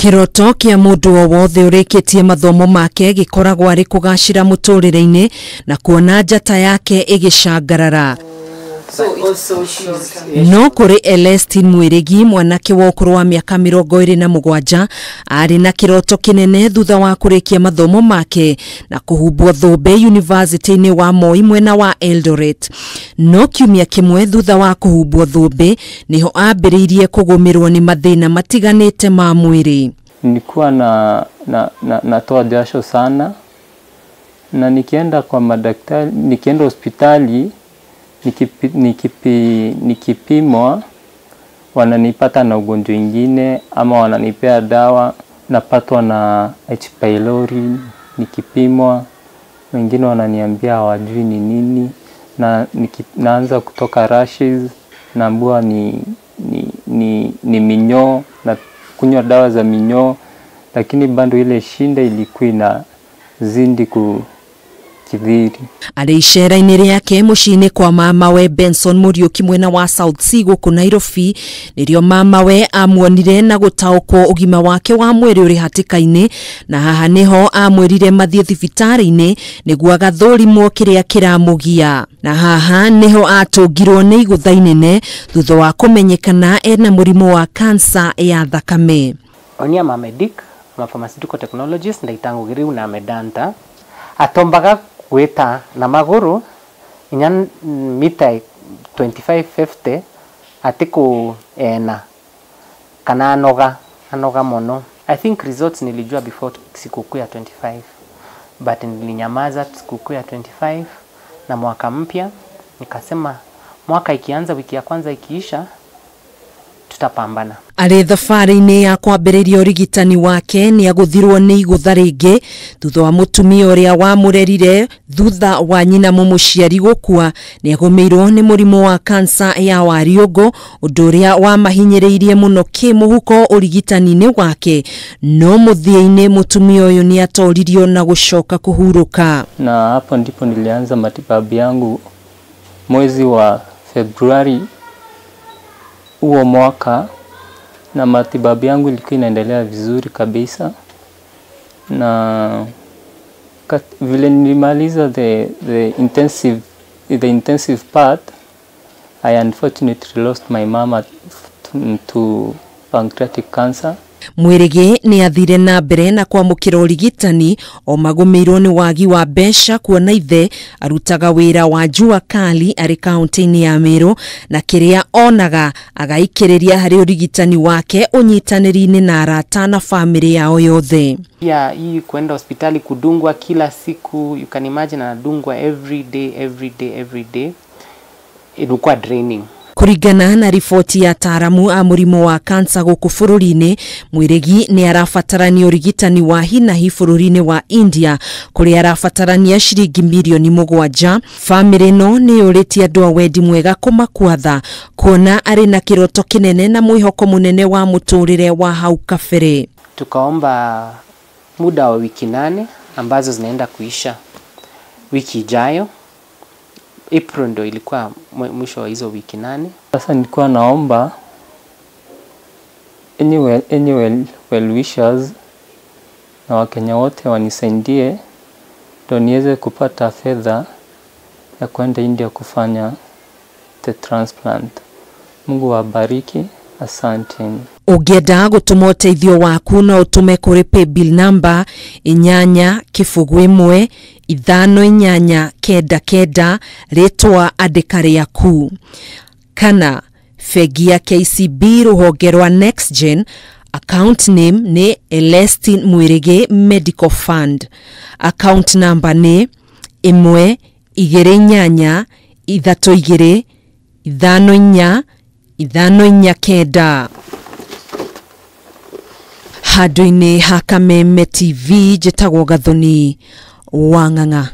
Kiroto kia mundu o wothe urikitie mathomo make gikoragwo ari kugacira muturire-ini na kuona njata yake igicangarara. No kuri Elestin Mwirigi mwanake wa ukuru wa miaka 27 ari na kiroto kinene thutha wa kurikia mathomo make na kuhumbwo thumbe university-ini wa Moi mwena wa Eldoret. No kiumia kimwe thutha wa kuhumbwo thumbe niho ambiriirie kugumirwo ni mathina matiganite ma mwiri. Nilikuwa natoa jasho sana na nikienda kwa madaktari, nikienda hospitali nikipimwa wananipata na ugonjwa ingine ama wananipea dawa, napatwa na H pylori. Nikipimwa wengine wananiambia hawajui ni nini, na naanza kutoka rashes, naambiwa ni minyoo na kunywa dawa za minyoo, lakini bado ile shinda ilikuwa inazidi kudhiri. Ari icera-ini riake muciini kwa mamawe Benson Muriuki mwena wa South Sea guku Nairobi, nirio mamawe amuonire na gutaukwo ugima wake wa mwiri uri hatika-ini, na haha niho amwirire mathie thibitari-ini niguo agathũrimwo kiria kiramugia, na haha niho atungirwo ni igutha inene thutha wa kumenyekana ena murimu wa cancer ya thakame. Onia medic ma pharmaceutical technologist ndaitangugiriu na medanta atombaga kweta na maguru inyan mita 25-50 atiku kana anoga mono. I think results nilijua before sikukuu ya 25, but nilinyamaza sikukuu ya 25 na mwaka mpya nikasema mwaka ikianza, wiki ya kwanza ikiisha, tutapambana. Ari thabari-ini ya kwambiriria urigitani wake ni aguthirwo ni igutha ringi thutha wa mutumia uria wamurerire thutha wa nyina mumuciari gukua ni agumirwo ni murimu wa cancer ya wariungu, undu uria wamahinyiriirie muno kimuhuko urigitani-ini wake, no muthia-ini mutumia uyu ni atoririo na gucoka kuhuruka. Na hapo ndipo nilianza matibabu yangu mwezi wa Februari huo mwaka, na matibabu yangu ilikuwa inaendelea vizuri kabisa, na vile nilimaliza the intensive part, I unfortunately lost my mama to pancreatic cancer. Mwirigi ni athire na mbere na kwamukira urigitani o magumirwo ni wagi wa mbeca, kuona ithe arutaga wira wa jua kali ari kaunti-ini ya Meru, na kiria onaga agaikiriria hari urigitani wake unyitaniri-ini na arata na family yao yothe. Hii kwenda hospitali kudungwa kila siku, you can imagine anadungwa every day, ilikuwa draining. Kuringana na ripoti ya taramu a murimu wa cancer guku bururi-ini, Mwirigi ni arafatarania urigitani wa hinahi bururi-ini wa India kuria arafatarania ciringi milioni 7. Family no ni yuritie andu a wendi mwega kumakwatha, kuona ari na kiroto kinene na mwihoko munene wa muturire wa hau kabere. Tukaomba muda wa wiki 8 ambazo zinaenda kuisha wiki ijayo. April ndo ilikuwa mwisho wa hizo wiki 8. Sasa nilikuwa naomba any well wishers na Wakenya wote wanisaidie ndo niweze kupata fedha ya kwenda India kufanya the transplant. Mungu wabariki, asanteni. Ungenda gutuma uteithio waku no utume kuri paybill number 8-1-5-8-9-9 ritwa andika riaku, kana fegi ya KCB ruhonge rwa Next Gen, account name ni Elestin Mwirigi Medical Fund, account number ni 1-2-2-5-4-5-4-9. Handu-ini ha Thakame TV, njitagwo Gathoni Wang'ang'a.